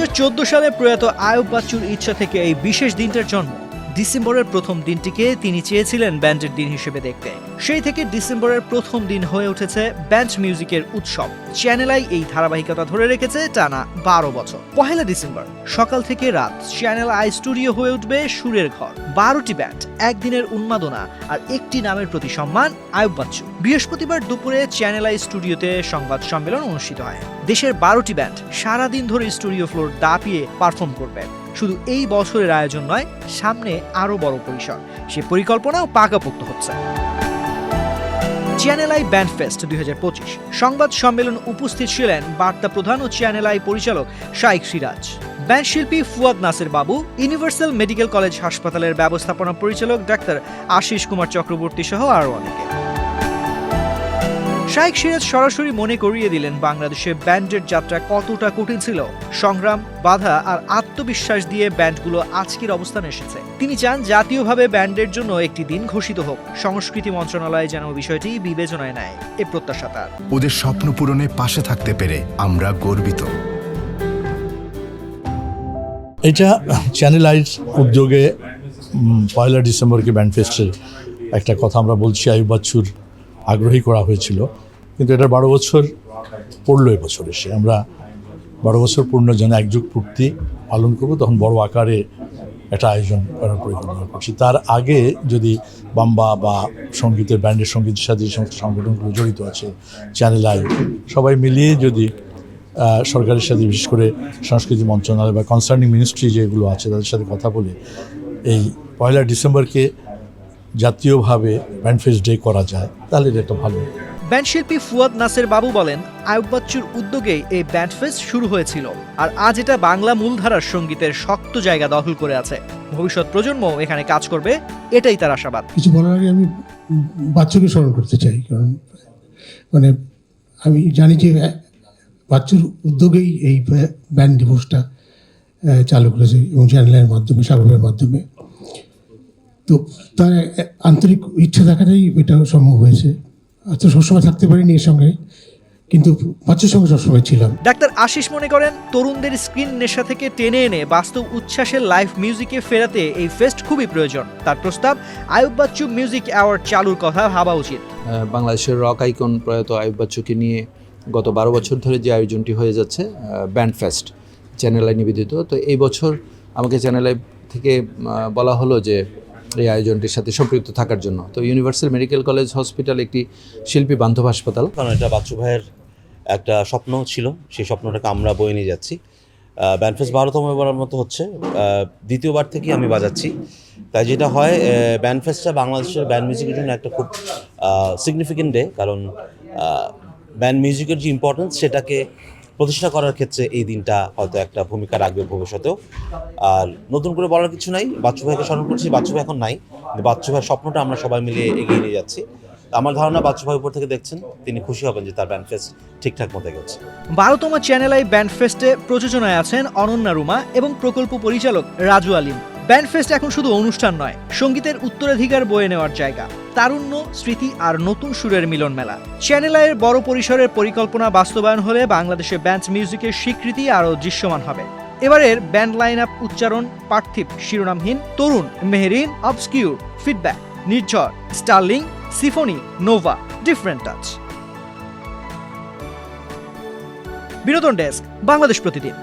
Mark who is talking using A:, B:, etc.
A: 2014 সালে প্রয়াত আয়ুব বাচ্চুর ইচ্ছা থেকে এই বিশেষ দিনটার জন্ম। ডিসেম্বরের প্রথম দিনটিকে তিনি চেয়েছিলেন ব্যান্ডের দিন হিসেবে দেখতে। সেই থেকে ডিসেম্বরের প্রথম দিন হয়ে উঠেছে ব্যান্ড মিউজিকের উৎসব। চ্যানেল আই এই ধারাবাহিকতা ধরে রেখেছে টানা 12 বছর। 1 ডিসেম্বর সকাল থেকে রাত চ্যানেল আই স্টুডিও হয়ে উঠবে সুরের ঘর। 12টি ব্যান্ড, একদিনের উন্মাদনা আর একটি নামের প্রতি সম্মান, আয়ুব বাচ্চু। বৃহস্পতিবার দুপুরে চ্যানেল আই স্টুডিওতে সংবাদ সম্মেলন অনুষ্ঠিত হয়। দেশের 12টি ব্যান্ড সারাদিন ধরে স্টুডিও ফ্লোর দাপিয়ে পারফর্ম করবে। শুধু এই বছরের আয়োজন নয়, সামনে আরো বড় পরিসর, সে পরিকল্পনাও পাকাপোক্ত হচ্ছে। চ্যানেল আই ব্যান্ড ফেস্ট 2025 সংবাদ সম্মেলন উপস্থিত ছিলেন বার্তা প্রধান ও চ্যানেল আই পরিচালক শাইখ সিরাজ, ব্যান্ড শিল্পী ফুয়াদ নাসের বাবু, ইউনিভার্সাল মেডিকেল কলেজ হাসপাতালের ব্যবস্থাপনা পরিচালক ডাক্তার আশিস কুমার চক্রবর্তী সহ আরো অনেকে। শাইখ সিরাজ সরাসরি মনে করিয়ে দিলেন বাংলাদেশে ব্যান্ডের যাত্রা কতটা কঠিন ছিল। সংগ্রাম, বাধা আর আত্মবিশ্বাস দিয়ে ব্যান্ডগুলো আজকের অবস্থানে এসেছে। তিনি চান জাতীয়ভাবে ব্যান্ডের জন্য একটি দিন ঘোষিত হোক। সংস্কৃতি মন্ত্রণালয় যেন বিষয়টি বিবেচনায় নেয়, এ প্রত্যাশা তার।
B: ওদের স্বপ্ন পূরণে পাশে থাকতে পেরে আমরা গর্বিত।
C: এটা চ্যানেল আইর উদ্যোগে 1 ডিসেম্বরকে ব্যান্ড ফেস্টের একটা কথা আমরা বলছি, আয়ুব বাচ্চুর আগ্রহী করা হয়েছিল, কিন্তু এটা 12 বছর পড়লো এবছর এসে। আমরা 12 বছর পূর্ণ যেন একযুগ পূর্তি পালন করব, তখন বড় আকারে একটা আয়োজন করার পরিকল্পনা করছি। তার আগে যদি বাম্বা বা সঙ্গীতের ব্যান্ডের সঙ্গীতের সাথে যে সমস্ত সংগঠনগুলো জড়িত আছে, চ্যানেল আই, সবাই মিলিয়ে যদি সরকারের সাথে, বিশেষ করে সংস্কৃতি মন্ত্রণালয় বা কনসার্নিং মিনিস্ট্রি যেগুলো আছে তাদের সাথে কথা বলে এই 1 ডিসেম্বরকে জাতীয়ভাবে ব্যান্ড ফেস্ট ডে করা যায়, তাহলে এটা একটা ভালো।
A: ব্যান্ড শিল্পী ফুয়াদ নাসের বাবু বলেন, আয়ুব বাচ্চুর উদ্যোগেই এই ব্যান্ড ফেস্ট শুরু হয়েছিল, আর আজ এটা বাংলা মূলধারার সঙ্গীতের শক্ত জায়গা দখল করে আছে। ভবিষ্যৎ প্রজন্ম এখানে কাজ করবে, এটাই তার আশাবাদ।
D: কিছু বলার আগে আমি বাচ্চুকে স্মরণ করতে চাই, কারণ আমি জানি যে বাচ্চুর উদ্যোগেই এই ব্যান্ড দিবসটা চালু করেছে এবং চ্যানেলের মাধ্যমে, সাগরের মাধ্যমে। তো তার আন্তরিক ইচ্ছা দেখাটাই এটা সম্ভব হয়েছে। আচ্ছা, সবসময় থাকতে পারিনি এর সঙ্গে, কিন্তু বাচ্চার সঙ্গে সবসময় ছিলাম।
A: ডাক্তার আশিস মনে করেন, তরুণদের স্ক্রিন নেশা থেকে টেনে এনে বাস্তব উচ্ছ্বাসের লাইভ মিউজিকে ফেরাতে এই ফেস্ট খুবই প্রয়োজন। তার প্রস্তাব, আয়ুব বাচ্চু মিউজিক অ্যাওয়ার্ড চালুর কথা ভাবা উচিত।
E: বাংলাদেশের রক আইকন প্রয়াত আয়ুব বাচ্চুকে নিয়ে গত 12 বছর ধরে যে আয়োজনটি হয়ে যাচ্ছে, ব্যান্ড ফেস্ট, চ্যানেল আই নিবেদিত। তো এই বছর আমাকে চ্যানেল আই থেকে বলা হলো যে এই আয়োজনটির সাথে সম্পৃক্ত থাকার জন্য। তো ইউনিভার্সাল মেডিকেল কলেজ হসপিটাল একটি শিল্পী বান্ধব হাসপাতাল,
F: কারণ এটা বাচ্চু ভাইয়ের একটা স্বপ্ন ছিল, সেই স্বপ্নটাকে আমরা বয়ে নিয়ে যাচ্ছি। ব্যান্ড ফেস্ট 12তম বারের মতো হচ্ছে, দ্বিতীয়বার থেকেই আমি বাজাচ্ছি। তাই যেটা হয়, ব্যান্ড ফেস্টটা বাংলাদেশের ব্যান্ড মিউজিকের জন্য একটা খুব সিগনিফিকেন্ট ডে, কারণ ব্যান্ড মিউজিকের যে ইম্পর্টেন্স সেটাকে প্রতিষ্ঠা করার ক্ষেত্রে এই দিনটা হয়তো একটা ভূমিকা রাখবে ভবিষ্যতেও। আর নতুন করে বলার কিছু নাই, বাচ্চু ভাইকে স্মরণ করছি। বাচ্চু ভাই এখন নাই, বাচ্চু ভাইয়ের স্বপ্নটা আমরা সবাই মিলে এগিয়ে নিয়ে যাচ্ছি। আমার ধারণা বাচ্চু ভাই উপর থেকে দেখছেন, তিনি খুশি হবেন যে তার ব্যান্ড ফেস্ট ঠিকঠাক মতো এগোচ্ছে।
A: 12তম চ্যানেল আই ব্যান্ড ফেস্টে প্রযোজনায় আছেন অনন্যা রুমা এবং প্রকল্প পরিচালক রাজু আলিম। ব্যান্ড ফেস্ট এখন শুধু অনুষ্ঠান নয়, সঙ্গীতের উত্তরাধিকার বয়ে নেওয়ার জায়গা, তারুণ্য, স্মৃতি আর নতুন সুরের মিলন মেলা। চ্যানেল আইয়ের বড় পরিসরের পরিকল্পনা বাস্তবায়ন হলে বাংলাদেশে ব্যান্ড মিউজিকের স্বীকৃতি আরও দৃশ্যমান হবে। এবারের ব্যান্ড লাইন আপ উচ্চারণ: পার্থিব, শিরোনামহীন, তরুণ, মেহেরিন, অবস্কিউর, ফিডব্যাক, নির্ঝর, স্টার্লিং, সিফোনি, নোভা, ডিফারেন্ট টাচ। বিনোদন ডেস্ক, বাংলাদেশ প্রতিদিন।